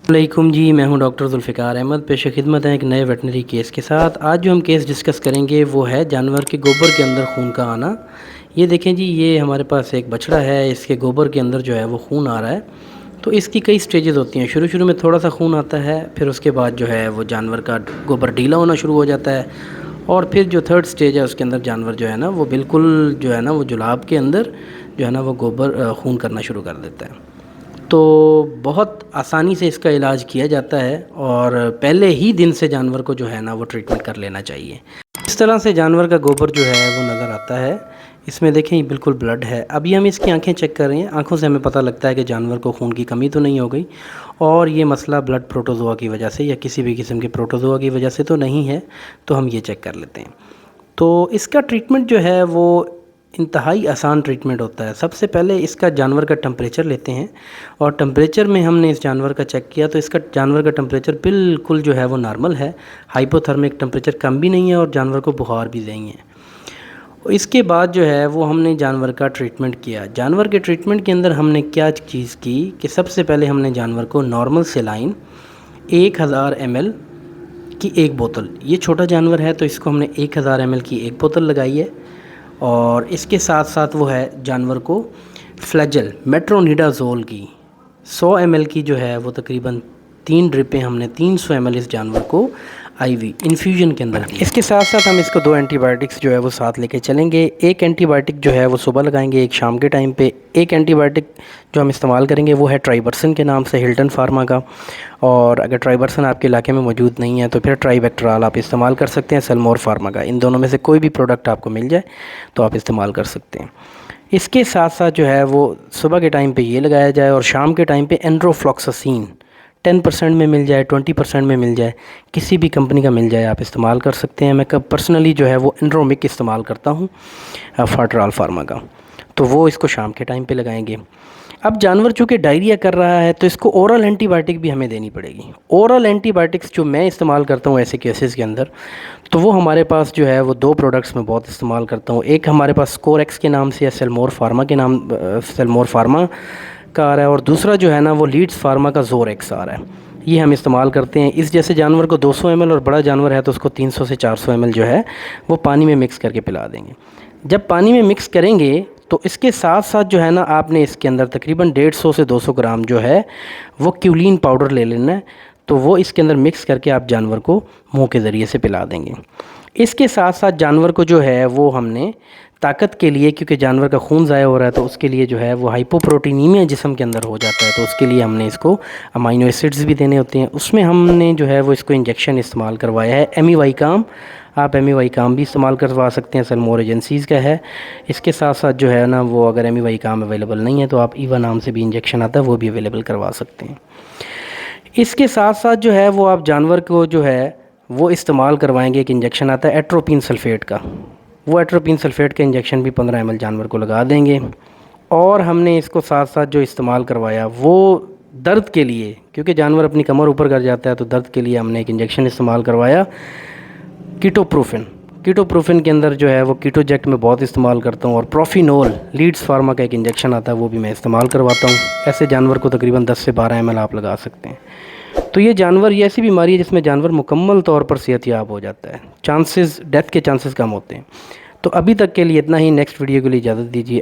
वालेकुम जी, मैं हूं डॉक्टर जुल्फ़िकार अहमद। पेश खिदमत है एक नए वेटनरी केस के साथ। आज जो हम केस डिस्कस करेंगे वो है जानवर के गोबर के अंदर खून का आना। ये देखें जी, ये हमारे पास एक बछड़ा है, इसके गोबर के अंदर जो है वो खून आ रहा है। तो इसकी कई स्टेजेस होती हैं। शुरू शुरू में थोड़ा सा खून आता है, फिर उसके बाद जो है वो जानवर का गोबर ढीला होना शुरू हो जाता है, और फिर जो थर्ड स्टेज है उसके अंदर जानवर जो है ना वो बिल्कुल जो है ना वो जुलाब के अंदर जो है ना वो गोबर खून करना शुरू कर देता है। तो बहुत आसानी से इसका इलाज किया जाता है, और पहले ही दिन से जानवर को जो है ना वो ट्रीटमेंट कर लेना चाहिए। इस तरह से जानवर का गोबर जो है वो नज़र आता है। इसमें देखें, ये बिल्कुल ब्लड है। अभी हम इसकी आंखें चेक कर रहे हैं। आंखों से हमें पता लगता है कि जानवर को खून की कमी तो नहीं हो गई, और ये मसला ब्लड प्रोटोज़ोआ की वजह से या किसी भी किस्म के प्रोटोज़ोआ की वजह से तो नहीं है। तो हम ये चेक कर लेते हैं। तो इसका ट्रीटमेंट जो है वो इंतहाई आसान ट्रीटमेंट होता है। सबसे पहले इसका जानवर का टेम्परेचर लेते हैं, और टेम्परेचर में हमने इस जानवर का चेक किया तो इसका जानवर का टेम्परेचर बिल्कुल जो है वो नॉर्मल है। हाइपोथर्मिक टेम्परेचर कम भी नहीं है और जानवर को बुखार भी नहीं है। इसके बाद जो है वो हमने जानवर का ट्रीटमेंट किया। जानवर के ट्रीटमेंट के अंदर हमने क्या चीज़ की कि सबसे पहले हमने जानवर को नॉर्मल सेलाइन 1000 ml की एक बोतल, ये छोटा जानवर है तो इसको हमने 1000 ml की एक बोतल लगाई है। और इसके साथ साथ वो है जानवर को फ्लैजल मेट्रोनिडाज़ोल की 100 ml की जो है वो तकरीबन 3 ड्रिपें हमने 300 ml इस जानवर को आईवी इन्फ्यूजन के अंदर दी। इसके साथ साथ हम इसको 2 एंटीबायोटिक्स जो है वो साथ लेके चलेंगे। एक एंटीबायोटिक जो है वो सुबह लगाएंगे, एक शाम के टाइम पे। एक एंटीबायोटिक जो हम इस्तेमाल करेंगे वो है ट्राइबरसन के नाम से, हिल्टन फार्मा का। और अगर ट्राइबरसन आपके इलाके में मौजूद नहीं है तो फिर ट्राइबेक्ट्राल आप इस्तेमाल कर सकते हैं, सेलमोर फार्मा का। इन दोनों में से कोई भी प्रोडक्ट आपको मिल जाए तो आप इस्तेमाल कर सकते हैं। इसके साथ साथ जो है वो सुबह के टाइम पे ये लगाया जाए, और शाम के टाइम पे एंड्रोफ्लॉक्सासिन 10% में मिल जाए, 20% में मिल जाए, किसी भी कंपनी का मिल जाए आप इस्तेमाल कर सकते हैं। मैं पर्सनली जो है वो एंड्रोमिक इस्तेमाल करता हूँ, फार्टराल फार्मा का। तो वो इसको शाम के टाइम पे लगाएंगे। अब जानवर चूँकि डायरिया कर रहा है तो इसको ओरल एंटीबायोटिक भी हमें देनी पड़ेगी। ओरल एंटीबायोटिक्स जो मैं इस्तेमाल करता हूँ ऐसे केसेस के अंदर, तो वो हमारे पास जो है वो 2 प्रोडक्ट्स में बहुत इस्तेमाल करता हूँ। एक हमारे पास स्कोरेक्स के नाम से या सेलमोर फार्मा के नाम सेलमोर फार्मा का आ रहा है, और दूसरा जो है ना वो लीड्स फार्मा का जोरेक्स आ रहा है। ये हम इस्तेमाल करते हैं। इस जैसे जानवर को 200 ml, और बड़ा जानवर है तो उसको 300 से 400 ml जो है वो पानी में मिक्स करके पिला देंगे। जब पानी में मिक्स करेंगे तो इसके साथ साथ जो है ना आपने इसके अंदर तकरीबन 150 से 200 ग्राम जो है वो क्यूलिन पाउडर ले लेना है। तो वो इसके अंदर मिक्स करके आप जानवर को मुंह के ज़रिए से पिला देंगे। इसके साथ साथ जानवर को जो है वो हमने ताकत के लिए, क्योंकि जानवर का खून ज़ाया हो रहा है तो उसके लिए जो है वो हाइपोप्रोटीनीमिया जिस्म के अंदर हो जाता है, तो उसके लिए हमने इसको अमाइनो एसिड्स भी देने होते हैं। उसमें हमने जो है वो इसको इंजेक्शन इस्तेमाल करवाया है एमीवाइकाम। आप एमीवाइकाम भी इस्तेमाल करवा सकते हैं, सेलमोर एजेंसीज़ का है। इसके साथ साथ जो है ना वो अगर एमीवाइकाम अवेलेबल नहीं है तो आप ईवा नाम से भी इंजेक्शन आता है, वो भी अवेलेबल करवा सकते हैं। इसके साथ साथ जो है वो आप जानवर को जो है वो इस्तेमाल करवाएंगे, एक इंजेक्शन आता है एट्रोपिन सल्फ़ेट का। वो एट्रोपिन सल्फ़ेट का इंजेक्शन भी 15 ml जानवर को लगा देंगे। और हमने इसको साथ साथ जो इस्तेमाल करवाया वो दर्द के लिए, क्योंकि जानवर अपनी कमर ऊपर कर जाता है, तो दर्द के लिए हमने एक इंजेक्शन इस्तेमाल करवाया कीटोप्रूफिन। कीटोप्रूफिन के अंदर जो है वो कीटोजेक्ट में बहुत इस्तेमाल करता हूँ, और प्रोफिनोल लीड्स फार्मा का एक इंजेक्शन आता है वो भी मैं इस्तेमाल करवाता हूँ। ऐसे जानवर को तकरीबन 10 से 12 ml आप लगा सकते हैं। तो ये जानवर, ये ऐसी बीमारी है जिसमें जानवर मुकम्मल तौर पर सेहतयाब हो जाता है, चांसेस डेथ के चांसेस कम होते हैं। तो अभी तक के लिए इतना ही। नेक्स्ट वीडियो के लिए इजाज़त दीजिए।